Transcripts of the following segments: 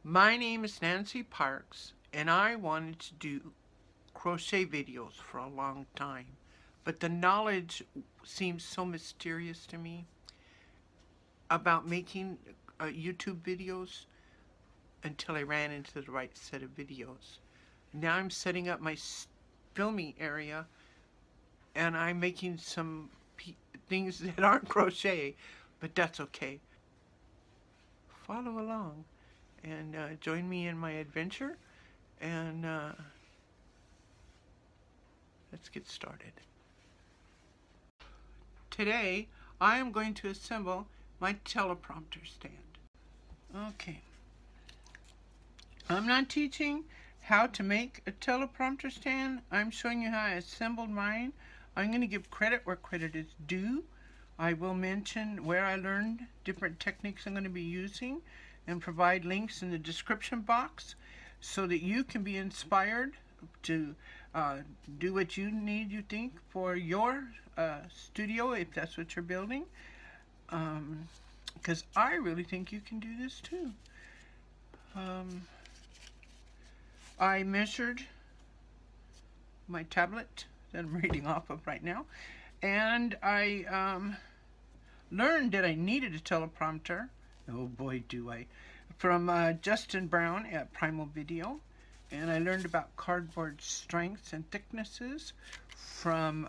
My name is Nancy Parks, and I wanted to do crochet videos for a long time, but the knowledge seems so mysterious to me about making YouTube videos until I ran into the right set of videos. Now I'm setting up my filming area, and I'm making some things that aren't crochet, but that's okay. Follow along and join me in my adventure, and let's get started. Today I am going to assemble my teleprompter stand. Okay, I'm not teaching how to make a teleprompter stand. I'm showing you how I assembled mine. I'm going to give credit where credit is due. I will mention where I learned different techniques I'm going to be using and provide links in the description box so that you can be inspired to do what you need, you think, for your studio, if that's what you're building. Because I really think you can do this too. I measured my tablet that I'm reading off of right now, and I learned that I needed a teleprompter. Oh boy, do I. From Justin Brown at Primal Video. And I learned about cardboard strengths and thicknesses from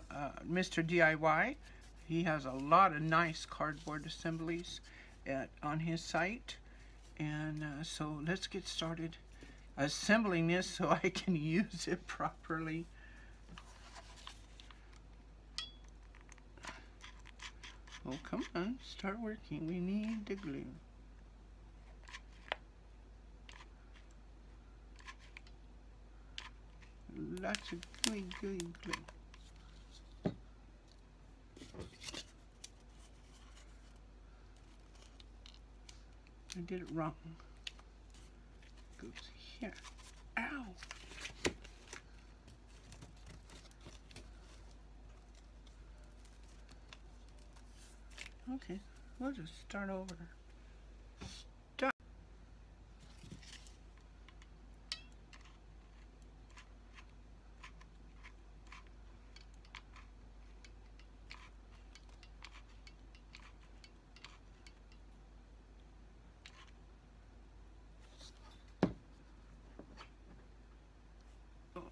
Mr. DIY. He has a lot of nice cardboard assemblies on his site. And so let's get started assembling this so I can use it properly. Oh, come on, start working. We need the glue. Lots of gooey, gooey glue. I did it wrong. Goes here. Ow! Okay, we'll just start over. Stop. Okay.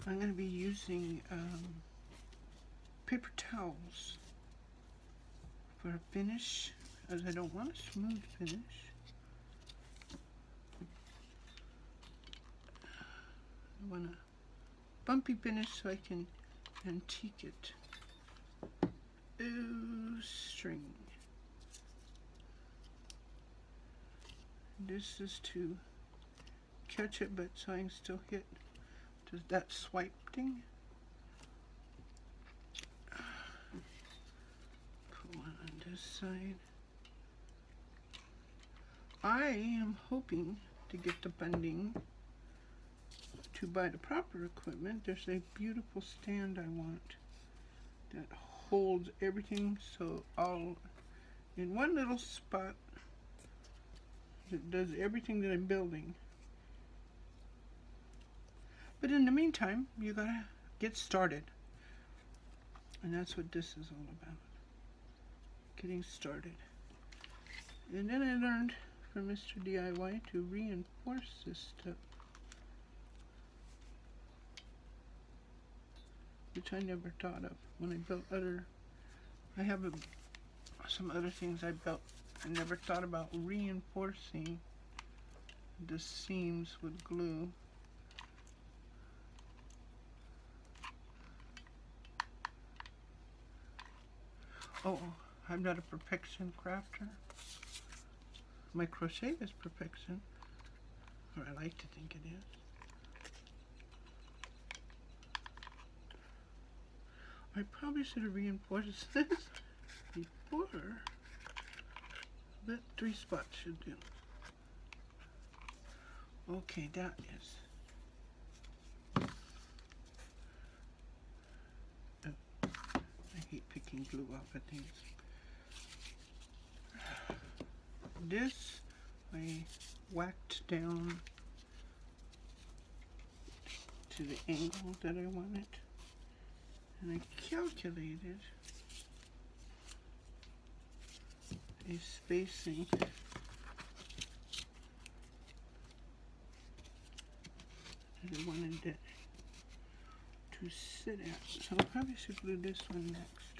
I'm going to be using paper towels for a finish, as I don't want a smooth finish. I want a bumpy finish so I can antique it. Ooh, string. This is to catch it, but so I can still hit. Does that swipe thing? Put one on this side. I am hoping to get the funding to buy the proper equipment. There's a beautiful stand I want that holds everything, so all in one little spot that does everything that I'm building. But in the meantime, you gotta get started. And that's what this is all about. Getting started. And then I learned from Mr. DIY to reinforce this stuff, which I never thought of when I built I have some other things I built. I never thought about reinforcing the seams with glue. Oh, I'm not a perfection crafter. My crochet is perfection, or I like to think it is. I probably should have reinforced this before, but 3 spots should do. Okay, that is. Oh, I hate picking glue off of things. This I whacked down to the angle that I wanted, and I calculated a spacing that I wanted it to sit at. So I probably should glue this one next.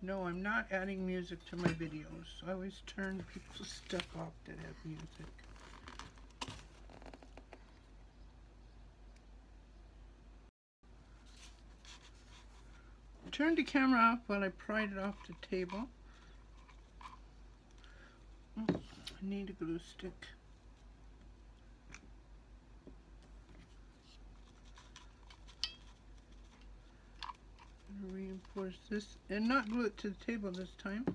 No, I'm not adding music to my videos. I always turn people's stuff off that have music. Turned the camera off while I pried it off the table. I need a glue stick. Reinforce this and not glue it to the table this time.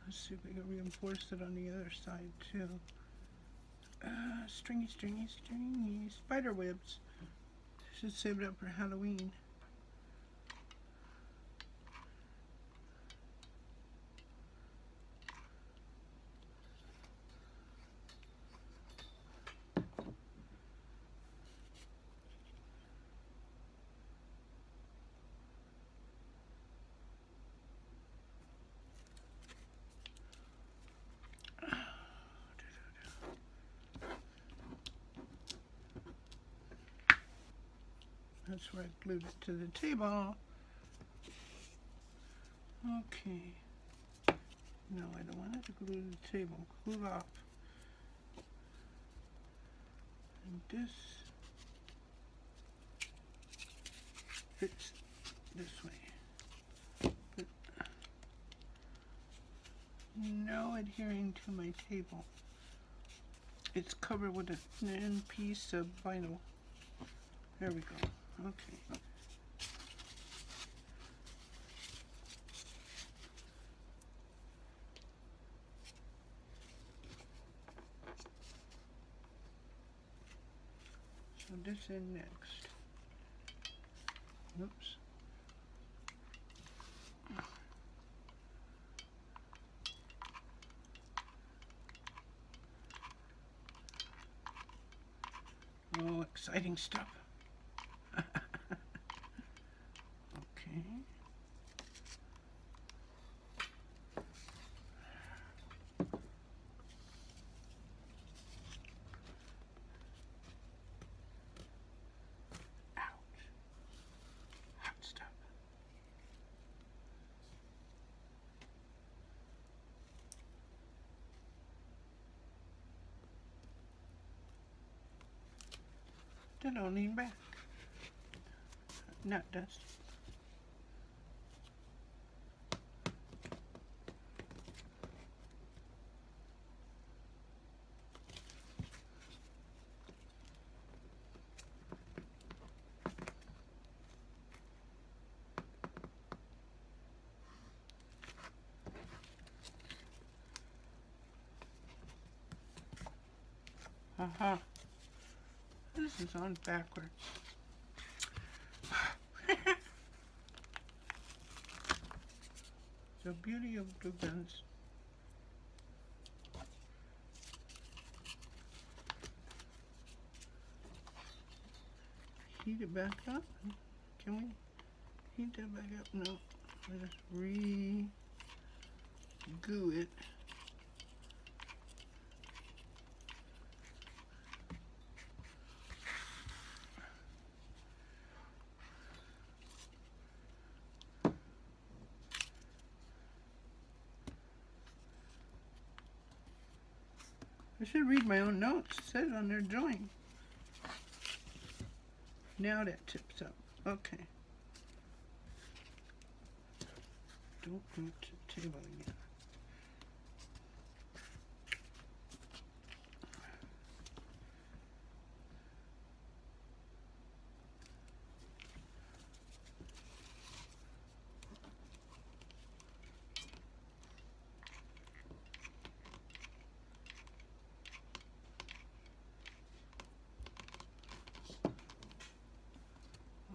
Let's see if we can reinforce it on the other side too. Stringy, stringy, stringy spider webs. Should save it up for Halloween. That's where I glued it to the table. Okay. No, I don't want it to glue to the table. Glue off. And this fits this way. But no adhering to my table. It's covered with a thin piece of vinyl. There we go. Okay. So this in next. Oops. Oh, exciting stuff. Okay. Ouch. Hot stuff. Then I'll lean back. Not dust. Aha. This is on backwards. The beauty of glue guns. Heat it back up. Can we heat that back up? No. Let us re-goo it. I should read my own notes. It says on there, join. Now that tips up. Okay. Don't go to the table again.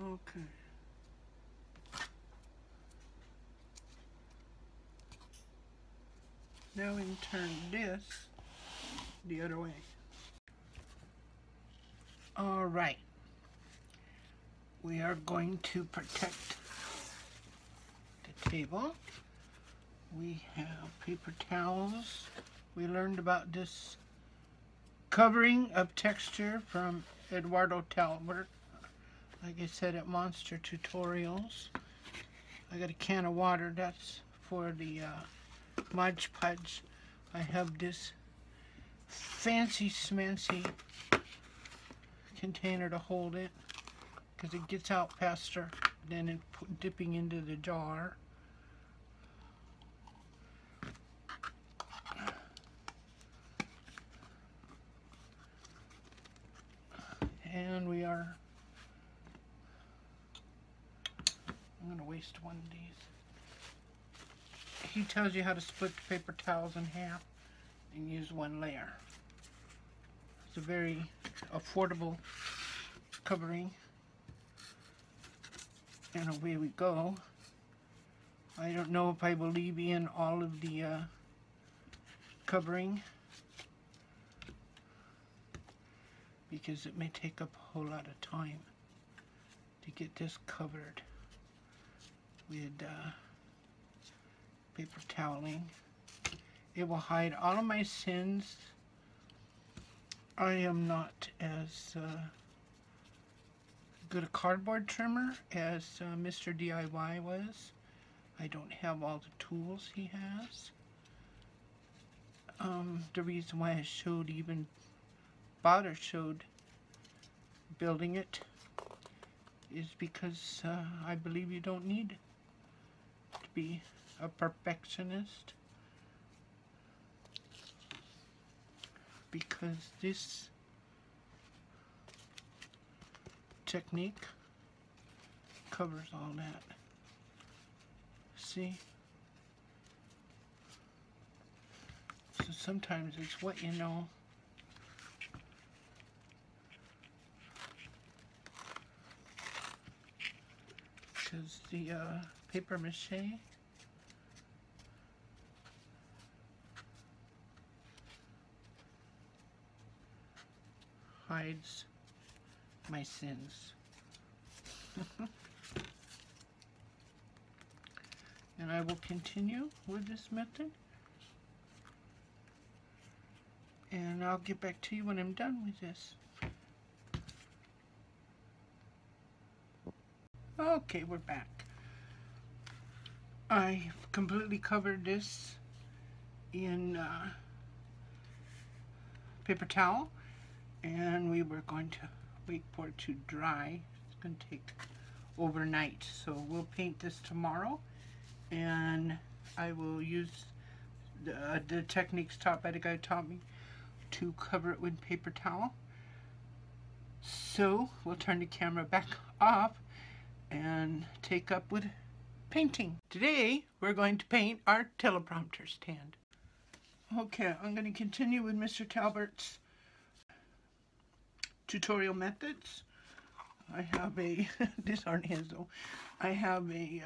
Okay. Now we can turn this the other way. All right. We are going to protect the table. We have paper towels. We learned about this covering of texture from Eduardo Talbert. Like I said at Monster Tutorials. I got a can of water. That's for the Mod Podge. I have this fancy smancy container to hold it because it gets out faster than it dipping into the jar. And we are, I'm going to waste one of these. He tells you how to split the paper towels in half and use one layer. It's a very affordable covering. And away we go. I don't know if I will leave in all of the covering because it may take up a whole lot of time to get this covered with paper toweling. It will hide all of my sins. I am not as good a cardboard trimmer as Mr. DIY was. I don't have all the tools he has. The reason why I showed building it is because I believe you don't need to be a perfectionist, because this technique covers all that. See? So sometimes it's what you know. Because the paper mache hides my sins. And I will continue with this method. And I'll get back to you when I'm done with this. Okay, we're back. I completely covered this in paper towel, and we were going to wait for it to dry. It's going to take overnight, so we'll paint this tomorrow, and I will use the techniques taught by the guy who taught me to cover it with paper towel. So we'll turn the camera back off and take up with painting. Today we're going to paint our teleprompter stand. Okay, I'm going to continue with Mr. Talbert's tutorial methods. I have a, these aren't his though, I have a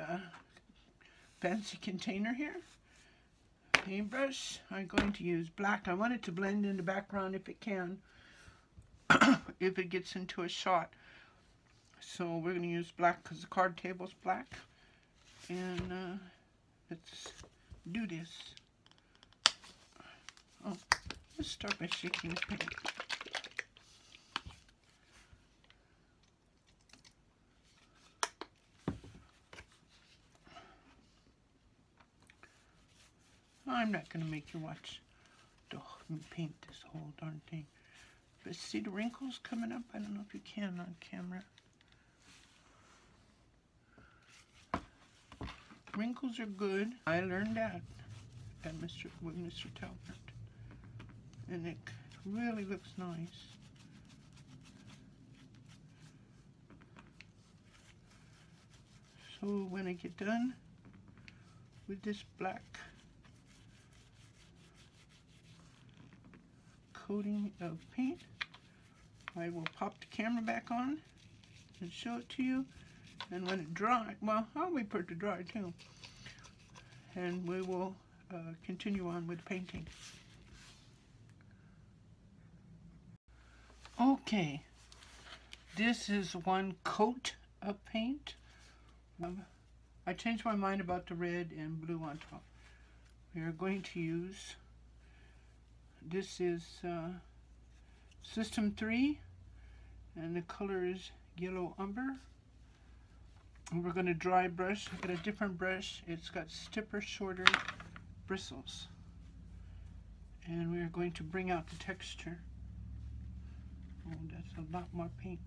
fancy container here. Paintbrush. I'm going to use black. I want it to blend in the background if it can, if it gets into a shot. So we're going to use black because the card table's black. And let's do this. Oh, let's start by shaking the paint. I'm not going to make you watch to paint this whole darn thing. But see the wrinkles coming up? I don't know if you can on camera. Wrinkles are good. I learned that at with Mr. Talbot. And it really looks nice. So when I get done with this black coating of paint, I will pop the camera back on and show it to you. And when it dries, well, I'll wait for it to dry too. And we will continue on with painting. Okay, this is one coat of paint. I changed my mind about the red and blue on top. We are going to use, this is System 3, and the color is Yellow Umber. And we're going to dry brush. I got a different brush. It's got stiffer, shorter bristles. And we are going to bring out the texture. Oh, that's a lot more paint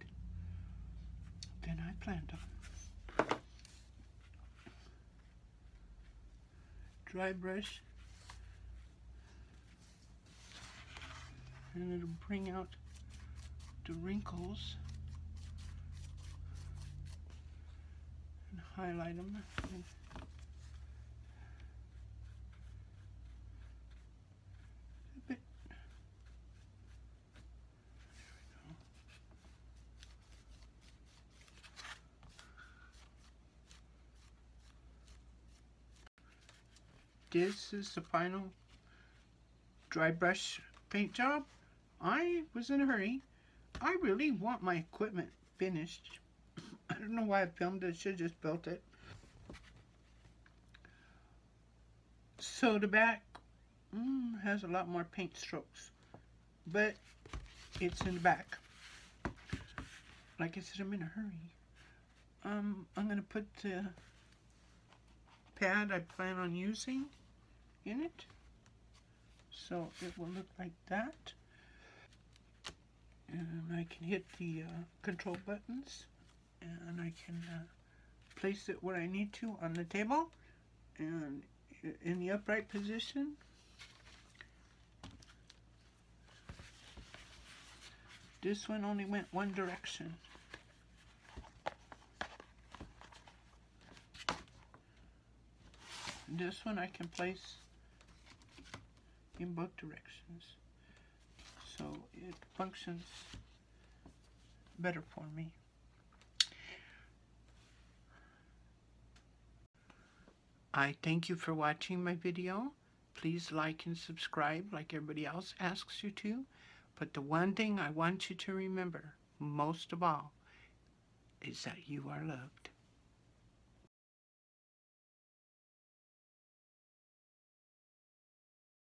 than I planned on. Dry brush. And it'll bring out the wrinkles. And highlight them. And a bit. This is the final dry brush paint job. I was in a hurry. I really want my equipment finished. I don't know why I filmed it. I should have just built it. So the back has a lot more paint strokes, but it's in the back. Like I said, I'm in a hurry. I'm gonna put the pad I plan on using in it, so it will look like that. And I can hit the control buttons, and I can place it where I need to on the table and in the upright position. This one only went one direction. This one I can place in both directions, so it functions better for me. I thank you for watching my video. Please like and subscribe like everybody else asks you to. But the one thing I want you to remember, most of all, is that you are loved.